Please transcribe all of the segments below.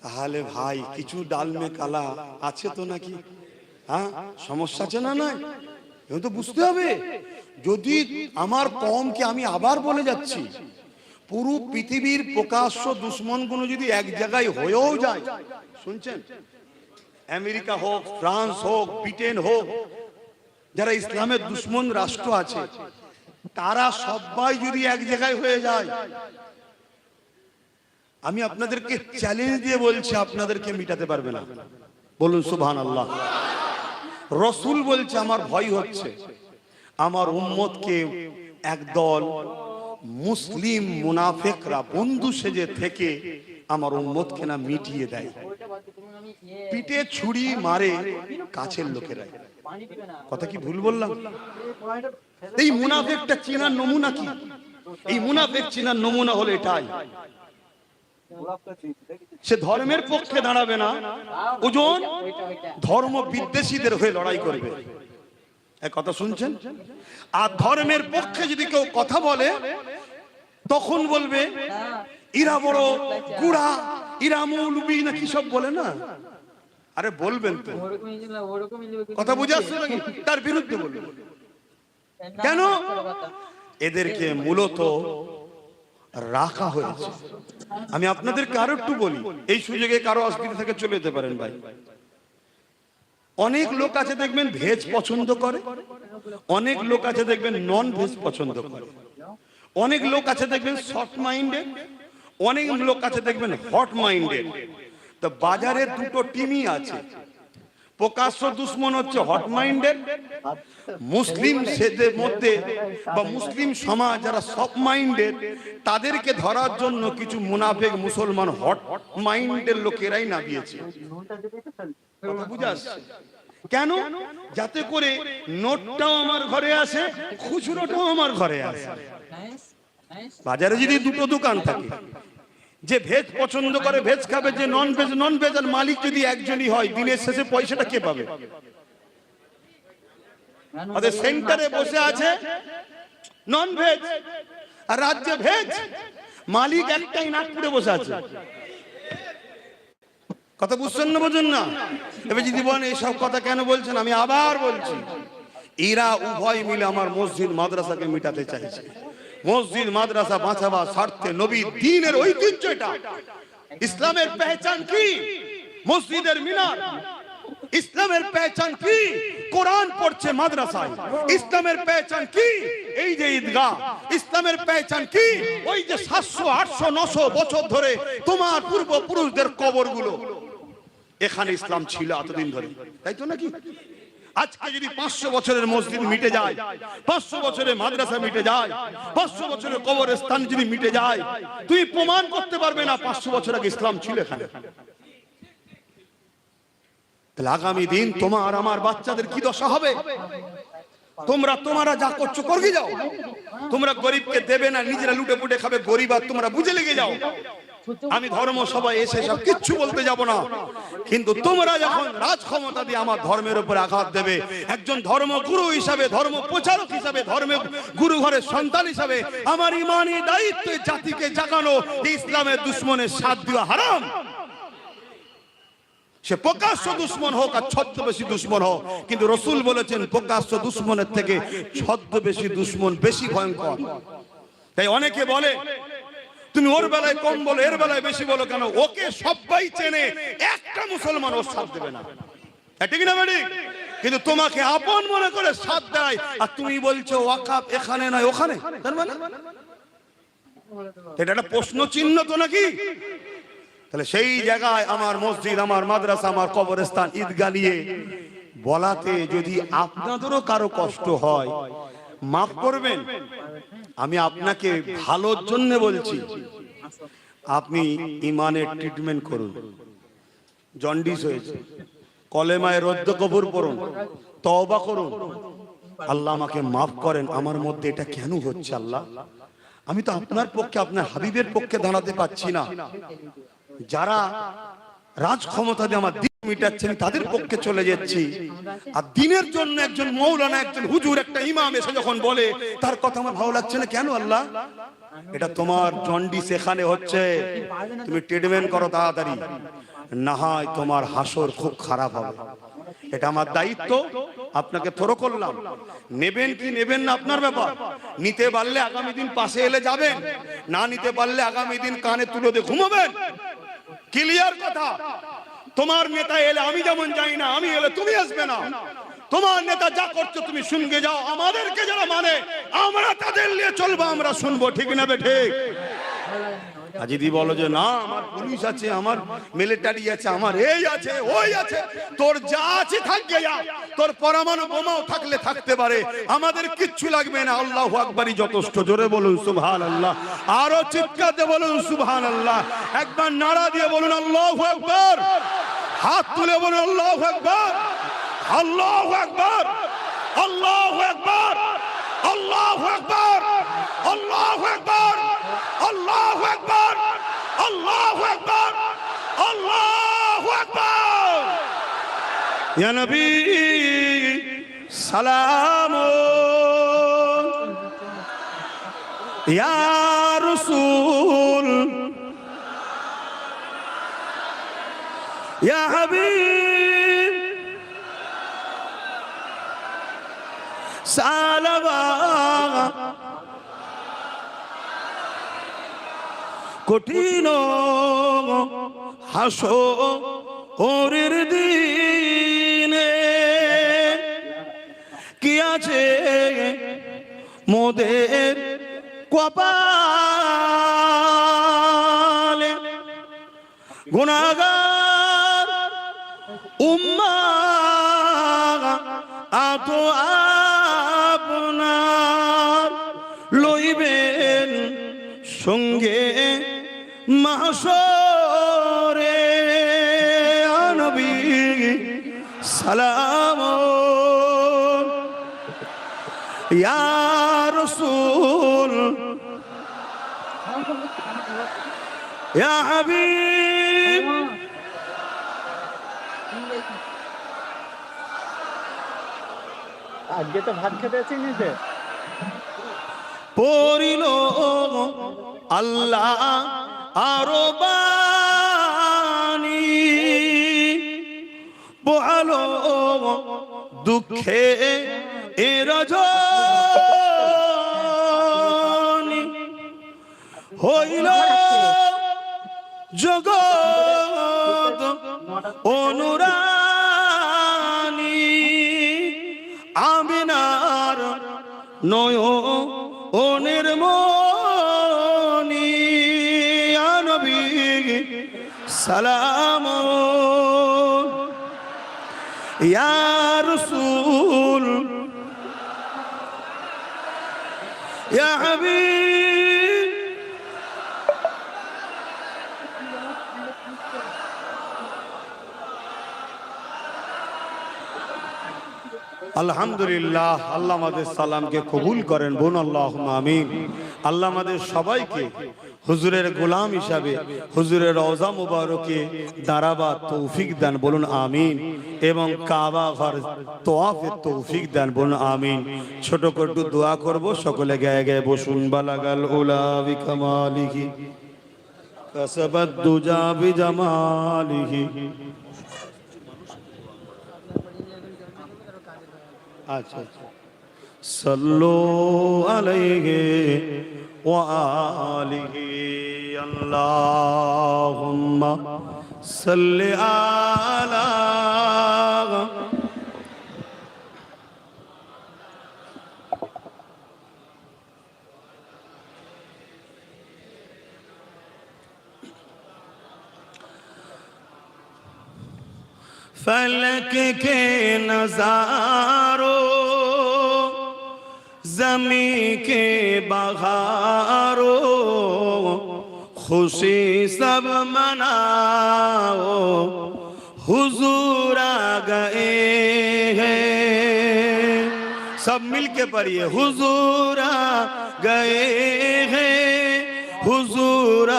তাহলে ভাই কিছু ডাল মে কালা আছে তো নাকি? হ্যাঁ, সমস্যা আছে না? নয়, এও তো বুঝতে হবে। যদি আমার কওমকে, আমি আবার বলে যাচ্ছি, পুরো পৃথিবীর প্রকাশ্য দুশ্মনগুলো যদি এক জায়গায় হয়েও যায়, শুনছেন, আমেরিকা হোক, ফ্রান্স হোক, ব্রিটেন হোক, যারা ইসলামের দুশ্মন রাষ্ট্র আছে, তারা সবাই যদি এক জায়গায় হয়ে যায়, আমি আপনাদেরকে চ্যালেঞ্জ দিয়ে বলছি, আপনাদেরকে মিটাতে পারবে না। বলুন সুবহানাল্লাহ। রাসূল বলছে, আমার ভয় হচ্ছে আমার উম্মতকে একদল মুসলিম মুনাফিকরা বন্ধু সেজে থেকে আমার উম্মতকে না মিটিয়ে দেয়, পিঠে ছুরি মারে কাছের লোকেরা। কথা কি ভুল বললাম? এই মুনাফিকটা চেনার নমুনা কি? এই মুনাফিক চেনার নমুনা হলো এটাই, সে ধর্মের পক্ষে দাঁড়াবে না, ওজন ধর্ম বিদ্বেষীদের হয়ে লড়াই করবে। এক কথা শুনছেন? আর ধর্মের পক্ষে যদি কেউ কথা বলে, তখন বলবে ইরা বড় গুড়া, ইরা মৌলবি না কি সব বলে না। আরে বলবেন তো, কথা বুঝে আসছে নাকি? তার বিরুদ্ধে বলবেন কেন? এদেরকে মূলত রাখা হয়েছে। আমি আপনাদেরকে আরো একটু বলি, এই সুযোগে কারো অসুবিধা থেকে চলে যেতে পারেন ভাই। অনেক লোক আছে দেখবেন ভেজ পছন্দ করে, অনেক লোক আছে দেখবেন নন ভেজ পছন্দ করে, অনেক লোক আছে দেখবেন শর্ট মাইন্ডেড, অনেক লোক আছে দেখবেন হট মাইন্ডেড। তো বাজারে দুটো টিমই আছে। প্রকাশ্য দুশ্মন হচ্ছে হট মাইন্ডেড, মুসলিম সেদের মধ্যে বা মুসলিম সমাজ যারা সফট মাইন্ডেড, তাদেরকে ধরার জন্য কিছু মুনাফিক মুসলমান হট মাইন্ডের লোকেরাই নামিয়েছে। কথা বুঝে আসছে? কেন? যাতে করে নোটটাও আমার ঘরে আসে, খুচরোটাও আমার ঘরে আসে। বাজারে যদি দুটো দোকান থাকে, যে ভেজ পছন্দ করে ভেজ খাবে, যে নন ভেজ নন ভেজ, আর মালিক যদি একজনই হয়, দিনের শেষে পয়সাটা কে পাবে? ওদের সেন্টারে বসে আছে নন ভেজ, আর রাজ্যে ভেজ, মালিক একটাই নাগপুরে বসে আছে। কথা বুঝছেন না? বোঝেন না? এবার যদি বলেন এইসব কথা কেন বলছেন, আমি আবার বলছি, এরা উভয় মিলে আমার মসজিদ মাদ্রাসাকে মিটাতে চাইছে। মসজিদ মাদ্রাসা বাঁচাবার স্বার্থে নবীর দ্বীনের ঐতিহ্য এটা। ইসলামের পেহচান কি? মসজিদের মিনার। ইসলামের পেহচান কি? কোরআন পড়ছে মাদ্রাসায়। ইসলামের পেহচান কি? এই যে ঈদগাহ। ইসলামের পেহচান কি? ওই যে 700 800 900 বছর ধরে তোমার পূর্বপুরুষদের কবরগুলো। এখানে ইসলাম ছিল এতদিন ধরে, তাই তো নাকি? আজকে যদি 500 বছরের মসজিদ মিটে যায়, 500 বছরের মাদ্রাসা মিটে যায়, 500 বছরের কবরস্থান যদি মিটে যায়, তুই প্রমাণ করতে পারবে না 500 বছর আগে ইসলাম ছিল এখানে। তাহলে আগামী দিন তোমার আমার বাচ্চাদের কি দশা হবে? তোমরা যা করছো করে যাও। তোমরা গরিবকে দেবে না, নিজেরা লুটে পুটে খাবে, গরিব আর তোমরা বুঝে লেগে যাও। আমি ধর্ম সভায় এসে সব কিচ্ছু বলতে যাব না, কিন্তু তোমরা যখন রাজ ক্ষমতা দিয়ে আমার ধর্মের উপরে আঘাত দেবে, একজন ধর্মগুরু হিসাবে, ধর্ম প্রচারক হিসাবে, ধর্মের গুরু ঘরের সন্তান হিসাবে আমার ইমানি দায়িত্ব জাতিকে জাগানো যে ইসলামের দুশ্মনের সাথ দেওয়া হারাম। সে প্রকাশ্য দুশ্মন হোক আর ছদ্মবেশী দুশ্মন হোক, কিন্তু রাসূল বলেছেন প্রকাশ্য দুশ্মনের থেকে ছদ্মবেশী দুশ্মন বেশি ভয়ঙ্কর। তাই অনেকে বলে তুমি ওর বেলায় কম বলো, এর বেলায় বেশি বলো কেন? ওকে সবাই চেনে, একটা মুসলমান ওর সাথ দেবে না, ঠিক না বেটি? কিন্তু তোমাকে আপন মনে করে সাথ দেয়, আর তুমি বলছো ওয়াকাফ এখানে নয় ওখানে। তার মানে এটা একটা প্রশ্ন চিহ্ন তো নাকি? তাহলে সেই জায়গায় আমার মসজিদ, আমার মাদ্রাসা, আমার কবরস্থান, ঈদগাহ নিয়ে বলাতে যদি আপনাদেরও কারো কষ্ট হয়, মাফ করবেন। আমি আপনাকে ভালোর জন্য বলছি, আপনি ইমানের ট্রিটমেন্ট করুন। জন্ডিস হয়েছে, কলেমায় রদ্দ কবুর পড়ুন, তওবা করুন, আল্লাহ আমাকে মাফ করেন, আমার মধ্যে এটা কেন হচ্ছে আল্লাহ? আমি তো আপনার পক্ষে, আপনার হাবিবের পক্ষে দাঁড়াতে পারছি না। যারা রাজ ক্ষমতা দিয়ে আমার দিন মিটাচ্ছেন তাদের পক্ষে চলে যাচ্ছি, আর দিনের জন্য একজন মৌলানা, একজন হুজুর, একটা ইমাম এসে যখন বলে তার কথা আমার ভালো লাগছে না কেন আল্লাহ? এটা তোমার জন্ডিস এখানে হচ্ছে, তুমি ট্রিটমেন্ট করো তাড়াতাড়ি, না হয় তোমার হাসর খুব খারাপ হবে। এটা আমার দায়িত্ব, আপনাকে থরো করলাম। নেবেন কি নেবেন না আপনার ব্যাপার। নিতে পারলে আগামী দিন পাশে এলে যাবেন, না নিতে পারলে আগামী দিন কানে তুলে দিয়ে ঘুমাবেন। ক্লিয়ার কথা। তোমার নেতা এলে আমি যেমন যাই না, আমি এলে তুমি আসবে না। তোমার নেতা যা করছো তুমি শুনকে যাও, আমাদেরকে যারা মানে আমরা তাদের নিয়ে চলবো, আমরা শুনবো, ঠিক না বে ঠিক? আর যদি বলো যে না আমার পুলিশ আছে, আমার মিলিটারি আছে, আমার এই আছে ওই আছে, তোর যা আছে থাকবে, যা তোর পরমাণু বোমাও থাকলে থাকতে পারে, আমাদের কিচ্ছু লাগবে না। আল্লাহু আকবারই যথেষ্ট। জোরে বলুন সুবহানাল্লাহ, আরো চিৎকার দিয়ে বলুন সুবহানাল্লাহ, একবার নারা দিয়ে বলুন আল্লাহু আকবার, হাত তুলে বলুন আল্লাহু আকবার, আল্লাহু আকবার, আল্লাহু আকবার, আল্লাহু আকবার, আল্লাহু আকবার, আল্লাহু আকবার, আল্লাহু আকবার, আল্লাহু আকবার। ইয়া নবী সালাম, ইয়া রাসূল, ইয়া হাবিব সালাম। কঠিন হাসরের দিনে কি আছে মোদের কপালে, গুনাহগার উম্মাহ আত আপনার লইবেন সঙ্গে মাহশরে। নবী সালাম, ইয়া রাসূল, ইয়া হাবিব। আজকে তো ভাত খেতে চিনিতে পড়িল আল্লাহ আরো বাণী, বহালো দুঃখে এ রজনী, হইল জগৎ অনুরানী, আমিনার নয়নের মনি। ইয়া নবী সালাম, ইয়া রাসূল, ইয়া হাবিব। আলহামদুলিল্লাহ, আল্লাহ আমাদের সালামকে কবুল করেন, বোন আল্লাহুম্মা আমিন। আল্লাহ আমাদের সবাইকে হুজুরের গোলাম হিসাবে হুজুরের রওজা মুবারকে দাঁড়াবার তৌফিক দেন, বলুন আমিন। এবং কাবা ঘর তওয়াফের তৌফিক দেন, বলুন আমিন। ছোট করে একটু দোয়া করব, সকলে গায়ে গায়ে বসুন। বালাগাল উলা বিকামালিহি কাসাবাদ দুজা বিজামালিহি। আচ্ছা, সাল্লু আলাইহি ওয়া আলিহি, আল্লাহুম্মা সাল্লি আলা। फलक के नजारों, ज़मी के बहारों, खुशी सब मनाओ, हुजूर आ गए हैं। सब मिलके पढ़िए, हुजूर आ गए हैं, हुजूर आ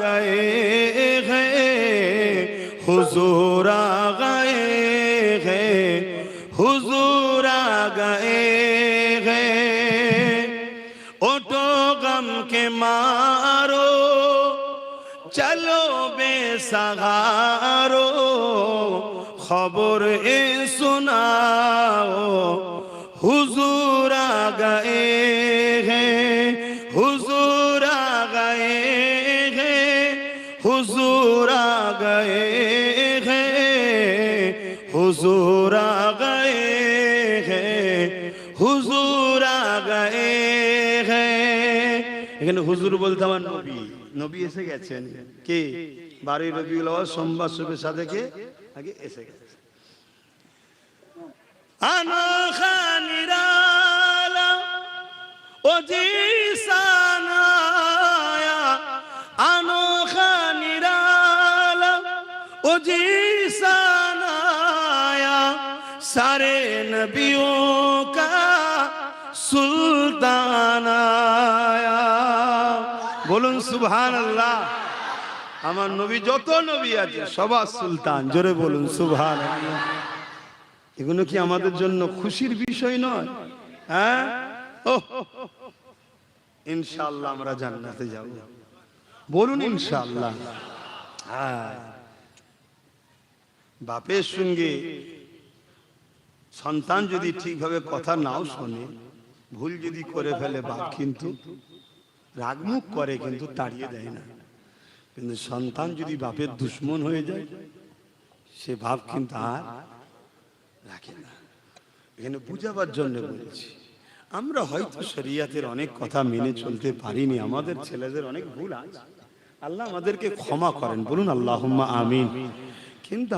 गए हैं, हुजूर आ गए हैं, हुजूर आ गए हैं। ओटो गम के माँ सगारो खबर ए सुनाओ हुजूर आ गए हैं हुजूर आ गए हैं हुजूर आ गए हैं हुजूर आ गए हैं हुजूर आ गए हैं। এখানে হুজুর বলতে আমার নবী নবী এসে গেছেন কে 12 রবিউল আউয়াল সোমবার শুভে সাদেকে আগে এসে গেছে। अनोखा निराला ओ जी सनाया अनोखा निराला ओ जी सनाया सारे नबियों का सुल्तान आया। बोलूं सुभान अल्लाह। আমার নবী যত নবী আছে সবার সুলতান, জোরে বলুন সুবহান আল্লাহ। এগুলো কি আমাদের জন্য খুশির বিষয় নয়? হ্যাঁ, ইনশাআল্লাহ আমরা জান্নাতে যাব, বলুন ইনশাআল্লাহ। হ্যাঁ, বাপের সঙ্গে সন্তান যদি ঠিকভাবে কথা নাও শোনে, ভুল যদি করে ফেলে, বাপ কিন্তু রাগমুখ করে, কিন্তু তাড়িয়ে দেয় না। কিন্তু সন্তান যদি বাপের দুশ্মন হয়ে যায়, সে বাপ কিন্তু আর রাখে না। এখানে বুঝাবার জন্য বলেছি। আমরা হয়তো শরিয়াতের অনেক কথা মেনে চলতে পারিনি, আমাদের ছেলেদের অনেক ভুল আছে, আল্লাহ আমাদেরকে ক্ষমা করেন, বলুন আল্লাহুম্মা আমিন। কিন্তু